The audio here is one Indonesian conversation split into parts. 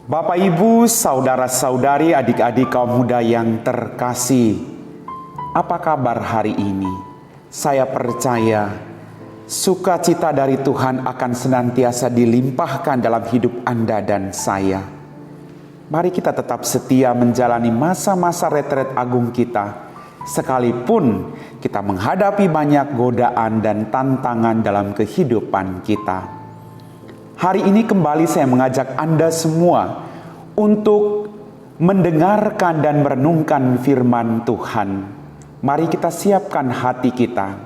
Bapak, Ibu, saudara-saudari, adik-adik kaum muda yang terkasih, apa kabar hari ini? Saya percaya sukacita dari Tuhan akan senantiasa dilimpahkan dalam hidup Anda dan saya. Mari kita tetap setia menjalani masa-masa retret agung kita, sekalipun kita menghadapi banyak godaan dan tantangan dalam kehidupan kita. Hari ini kembali saya mengajak Anda semua untuk mendengarkan dan merenungkan firman Tuhan. Mari kita siapkan hati kita.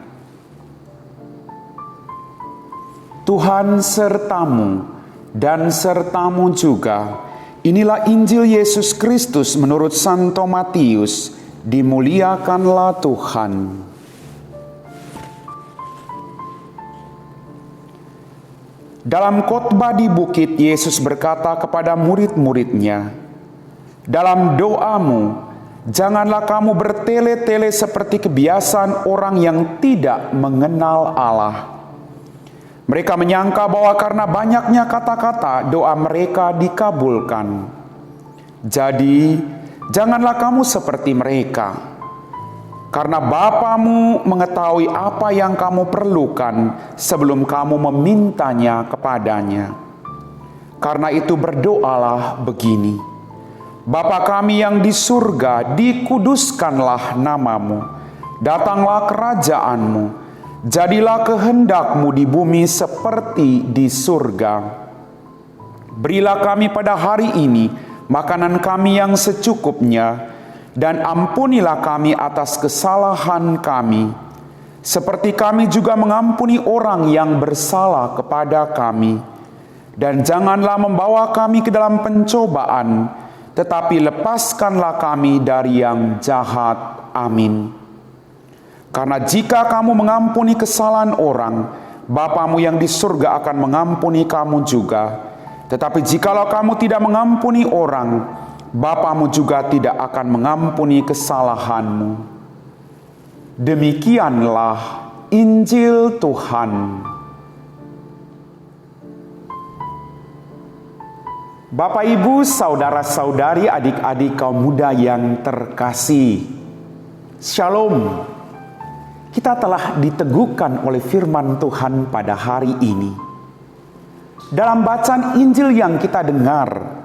Tuhan sertamu dan sertamu juga. Inilah Injil Yesus Kristus menurut Santo Matius. Dimuliakanlah Tuhan. Dalam khotbah di bukit, Yesus berkata kepada murid-muridnya, "Dalam doamu, janganlah kamu bertele-tele seperti kebiasaan orang yang tidak mengenal Allah." Mereka menyangka bahwa karena banyaknya kata-kata, doa mereka dikabulkan. Jadi, janganlah kamu seperti mereka. Karena Bapamu mengetahui apa yang kamu perlukan sebelum kamu memintanya kepadanya. Karena itu berdoalah begini: Bapa kami yang di surga, dikuduskanlah namamu. Datanglah kerajaanmu. Jadilah kehendakmu di bumi seperti di surga. Berilah kami pada hari ini makanan kami yang secukupnya, dan ampunilah kami atas kesalahan kami, seperti kami juga mengampuni orang yang bersalah kepada kami. Dan janganlah membawa kami ke dalam pencobaan, tetapi lepaskanlah kami dari yang jahat. Amin. Karena jika kamu mengampuni kesalahan orang, Bapamu yang di surga akan mengampuni kamu juga. Tetapi jikalau kamu tidak mengampuni orang, Bapamu juga tidak akan mengampuni kesalahanmu. Demikianlah Injil Tuhan. Bapak, Ibu, saudara-saudari, adik-adik kaum muda yang terkasih, Shalom. Kita telah diteguhkan oleh firman Tuhan pada hari ini. Dalam bacaan Injil yang kita dengar,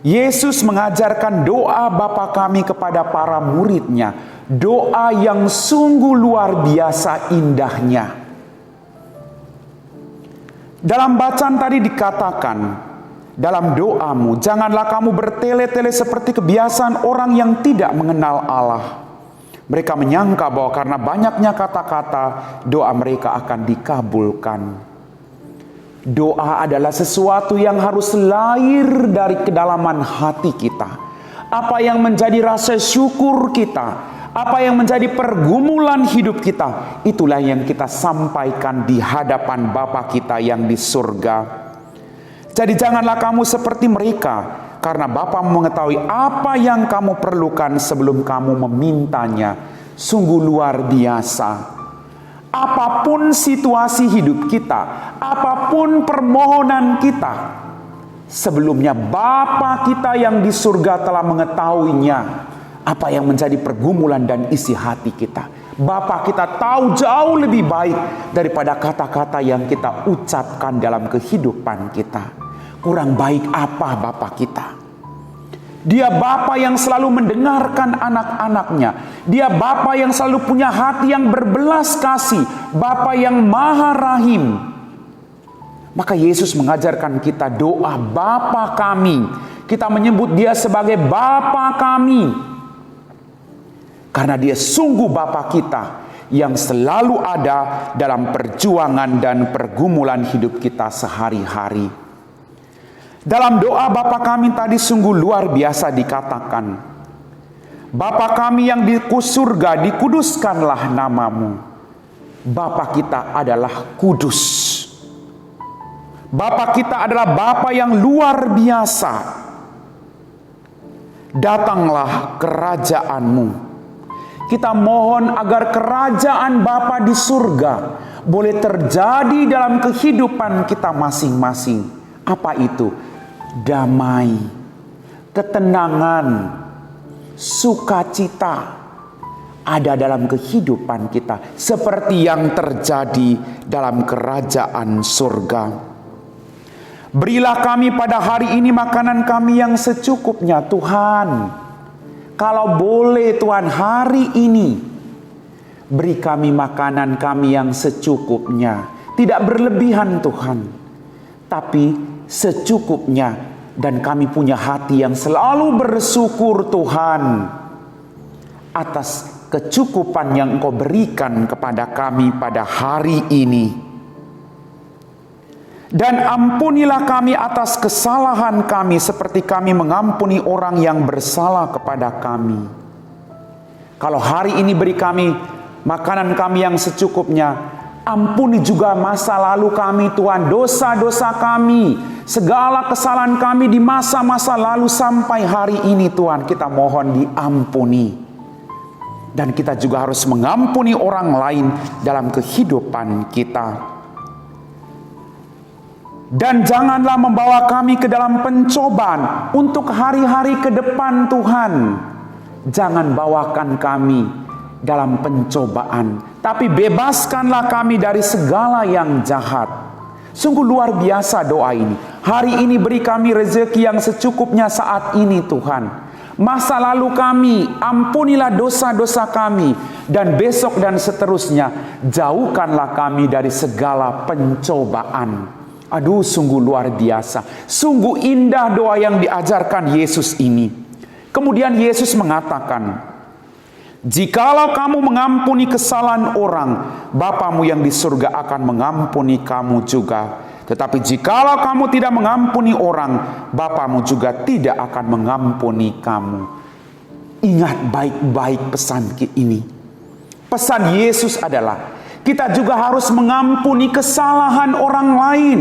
Yesus mengajarkan doa Bapa kami kepada para muridnya. Doa yang sungguh luar biasa indahnya. Dalam bacaan tadi dikatakan, dalam doamu janganlah kamu bertele-tele seperti kebiasaan orang yang tidak mengenal Allah. Mereka menyangka bahwa karena banyaknya kata-kata, doa mereka akan dikabulkan. Doa adalah sesuatu yang harus lahir dari kedalaman hati kita. Apa yang menjadi rasa syukur kita, apa yang menjadi pergumulan hidup kita, itulah yang kita sampaikan di hadapan Bapa kita yang di surga. Jadi janganlah kamu seperti mereka, karena Bapa mengetahui apa yang kamu perlukan sebelum kamu memintanya. Sungguh luar biasa. Apapun situasi hidup kita, apapun permohonan kita, sebelumnya Bapa kita yang di surga telah mengetahuinya, apa yang menjadi pergumulan dan isi hati kita. Bapa kita tahu jauh lebih baik daripada kata-kata yang kita ucapkan dalam kehidupan kita. Kurang baik apa Bapa kita? Dia Bapa yang selalu mendengarkan anak-anaknya. Dia Bapa yang selalu punya hati yang berbelas kasih. Bapa yang maha rahim. Maka Yesus mengajarkan kita doa Bapa kami. Kita menyebut dia sebagai Bapa kami. Karena dia sungguh Bapa kita yang selalu ada dalam perjuangan dan pergumulan hidup kita sehari-hari. Dalam doa Bapa kami tadi sungguh luar biasa dikatakan, Bapa kami yang di surga, dikuduskanlah namamu. Bapa kita adalah kudus. Bapa kita adalah Bapa yang luar biasa. Datanglah kerajaanmu. Kita mohon agar kerajaan Bapa di surga boleh terjadi dalam kehidupan kita masing-masing. Apa itu? Damai, ketenangan, sukacita ada dalam kehidupan kita, seperti yang terjadi dalam kerajaan surga. Berilah kami pada hari ini makanan kami yang secukupnya, Tuhan. Kalau boleh Tuhan, hari ini beri kami makanan kami yang secukupnya. Tidak berlebihan Tuhan, tapi secukupnya. Dan kami punya hati yang selalu bersyukur Tuhan atas kecukupan yang Engkau berikan kepada kami pada hari ini. Dan ampunilah kami atas kesalahan kami seperti kami mengampuni orang yang bersalah kepada kami. Kalau hari ini beri kami makanan kami yang secukupnya, ampuni juga masa lalu kami Tuhan, dosa-dosa kami, segala kesalahan kami di masa-masa lalu sampai hari ini Tuhan, kita mohon diampuni. Dan kita juga harus mengampuni orang lain dalam kehidupan kita. Dan janganlah membawa kami ke dalam pencobaan untuk hari-hari ke depan Tuhan. Jangan bawakan kami dalam pencobaan, tapi bebaskanlah kami dari segala yang jahat. Sungguh luar biasa doa ini. Hari ini beri kami rezeki yang secukupnya saat ini Tuhan. Masa lalu kami, ampunilah dosa-dosa kami. Dan besok dan seterusnya, jauhkanlah kami dari segala pencobaan. Aduh, sungguh luar biasa. Sungguh indah doa yang diajarkan Yesus ini. Kemudian Yesus mengatakan, jikalau kamu mengampuni kesalahan orang, Bapamu yang di surga akan mengampuni kamu juga. Tetapi jikalau kamu tidak mengampuni orang, Bapamu juga tidak akan mengampuni kamu. Ingat baik-baik pesan ini. Pesan Yesus adalah, kita juga harus mengampuni kesalahan orang lain.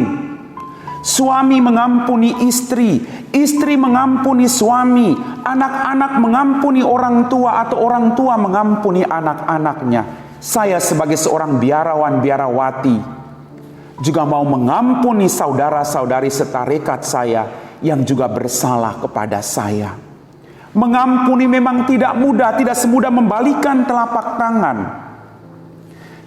Suami mengampuni istri, istri mengampuni suami, anak-anak mengampuni orang tua, atau orang tua mengampuni anak-anaknya. Saya sebagai seorang biarawan biarawati juga mau mengampuni saudara-saudari setarekat saya yang juga bersalah kepada saya. Mengampuni memang tidak mudah, tidak semudah membalikan telapak tangan.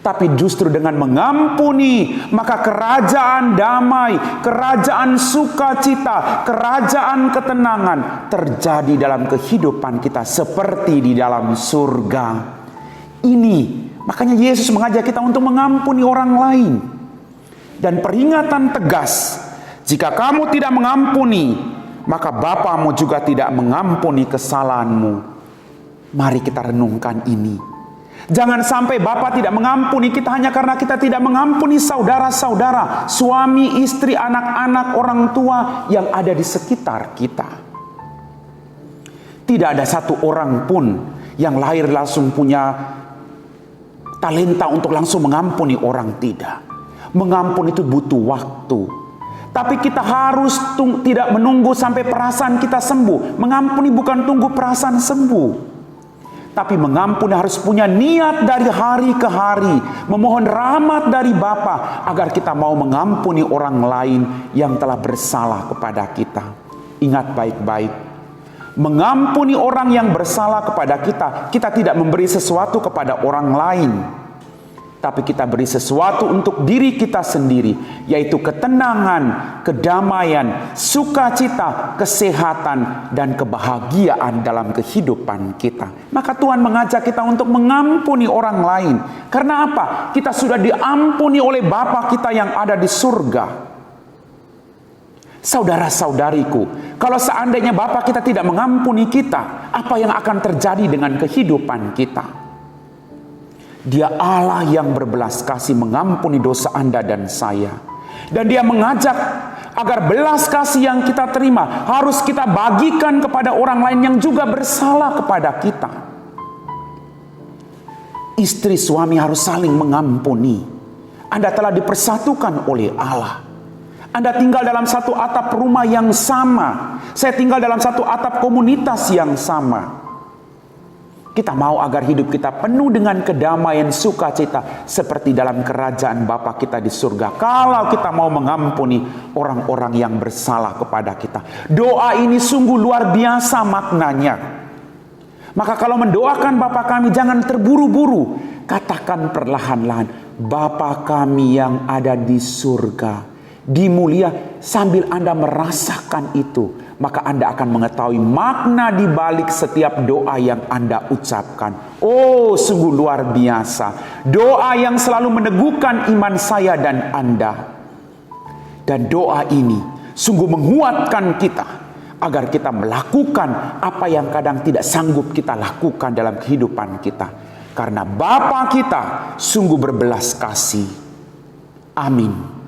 Tapi justru dengan mengampuni, maka kerajaan damai, kerajaan sukacita, kerajaan ketenangan terjadi dalam kehidupan kita seperti di dalam surga. Ini, makanya Yesus mengajak kita untuk mengampuni orang lain. Dan peringatan tegas, jika kamu tidak mengampuni, maka Bapamu juga tidak mengampuni kesalahanmu. Mari kita renungkan ini. Jangan sampai Bapa tidak mengampuni kita hanya karena kita tidak mengampuni saudara-saudara, suami, istri, anak-anak, orang tua yang ada di sekitar kita. Tidak ada satu orang pun yang lahir langsung punya talenta untuk langsung mengampuni orang, tidak. Mengampuni itu butuh waktu. Tapi kita harus tidak menunggu sampai perasaan kita sembuh. Mengampuni bukan tunggu perasaan sembuh. Tapi mengampuni harus punya niat dari hari ke hari. Memohon rahmat dari Bapa agar kita mau mengampuni orang lain yang telah bersalah kepada kita. Ingat baik-baik. Mengampuni orang yang bersalah kepada kita. Kita tidak memberi sesuatu kepada orang lain. Tapi kita beri sesuatu untuk diri kita sendiri. Yaitu ketenangan, kedamaian, sukacita, kesehatan, dan kebahagiaan dalam kehidupan kita. Maka Tuhan mengajak kita untuk mengampuni orang lain. Karena apa? Kita sudah diampuni oleh Bapa kita yang ada di surga. Saudara-saudariku, kalau seandainya Bapa kita tidak mengampuni kita, apa yang akan terjadi dengan kehidupan kita? Dia Allah yang berbelas kasih mengampuni dosa Anda dan saya. Dan Dia mengajak agar belas kasih yang kita terima harus kita bagikan kepada orang lain yang juga bersalah kepada kita. Istri suami harus saling mengampuni. Anda telah dipersatukan oleh Allah. Anda tinggal dalam satu atap rumah yang sama. Saya tinggal dalam satu atap komunitas yang sama. Kita mau agar hidup kita penuh dengan kedamaian, sukacita seperti dalam kerajaan Bapa kita di surga. Kalau kita mau mengampuni orang-orang yang bersalah kepada kita. Doa ini sungguh luar biasa maknanya. Maka kalau mendoakan Bapa kami, jangan terburu-buru. Katakan perlahan-lahan, Bapa kami yang ada di surga, dimulia, sambil Anda merasakan itu. Maka Anda akan mengetahui makna di balik setiap doa yang Anda ucapkan. Oh, sungguh luar biasa. Doa yang selalu meneguhkan iman saya dan Anda. Dan doa ini sungguh menguatkan kita agar kita melakukan apa yang kadang tidak sanggup kita lakukan dalam kehidupan kita. Karena Bapa kita sungguh berbelas kasih. Amin.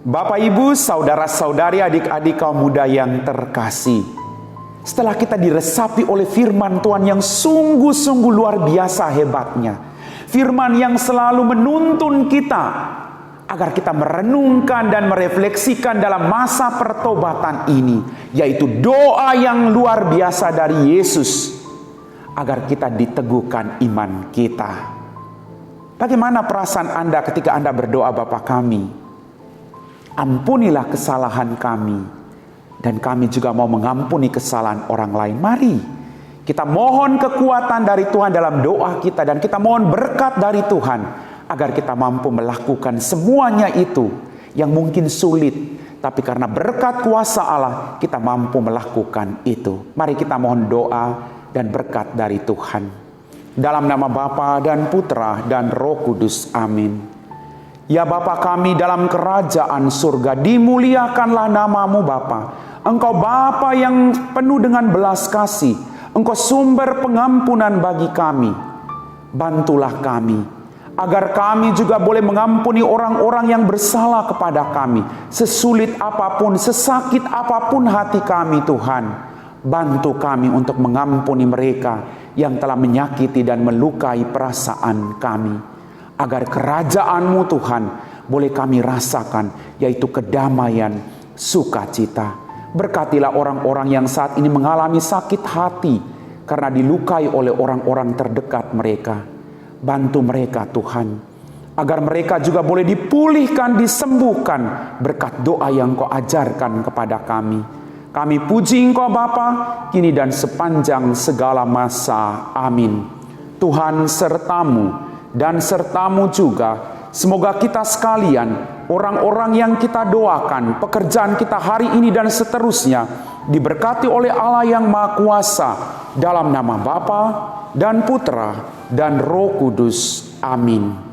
Bapak, Ibu, saudara-saudari, adik-adik kaum muda yang terkasih. Setelah kita diresapi oleh firman Tuhan yang sungguh-sungguh luar biasa hebatnya. Firman yang selalu menuntun kita agar kita merenungkan dan merefleksikan dalam masa pertobatan ini. Yaitu doa yang luar biasa dari Yesus. Agar kita diteguhkan iman kita. Bagaimana perasaan Anda ketika Anda berdoa, Bapa kami? Ampunilah kesalahan kami, dan kami juga mau mengampuni kesalahan orang lain. Mari kita mohon kekuatan dari Tuhan dalam doa kita, dan kita mohon berkat dari Tuhan agar kita mampu melakukan semuanya itu yang mungkin sulit, tapi karena berkat kuasa Allah kita mampu melakukan itu. Mari kita mohon doa dan berkat dari Tuhan. Dalam nama Bapa dan Putra dan Roh Kudus. Amin. Ya Bapa kami dalam kerajaan surga, dimuliakanlah namamu Bapa. Engkau Bapa yang penuh dengan belas kasih. Engkau sumber pengampunan bagi kami. Bantulah kami, agar kami juga boleh mengampuni orang-orang yang bersalah kepada kami. Sesulit apapun, sesakit apapun hati kami Tuhan. Bantu kami untuk mengampuni mereka yang telah menyakiti dan melukai perasaan kami. Agar kerajaan-Mu Tuhan boleh kami rasakan, yaitu kedamaian, sukacita. Berkatilah orang-orang yang saat ini mengalami sakit hati karena dilukai oleh orang-orang terdekat mereka. Bantu mereka Tuhan, agar mereka juga boleh dipulihkan, disembuhkan berkat doa yang Kau ajarkan kepada kami. Kami puji Engkau Bapa, kini dan sepanjang segala masa. Amin. Tuhan sertamu dan sertamu juga. Semoga kita sekalian, orang-orang yang kita doakan, pekerjaan kita hari ini dan seterusnya, diberkati oleh Allah yang Maha Kuasa, dalam nama Bapa dan Putra dan Roh Kudus. Amin.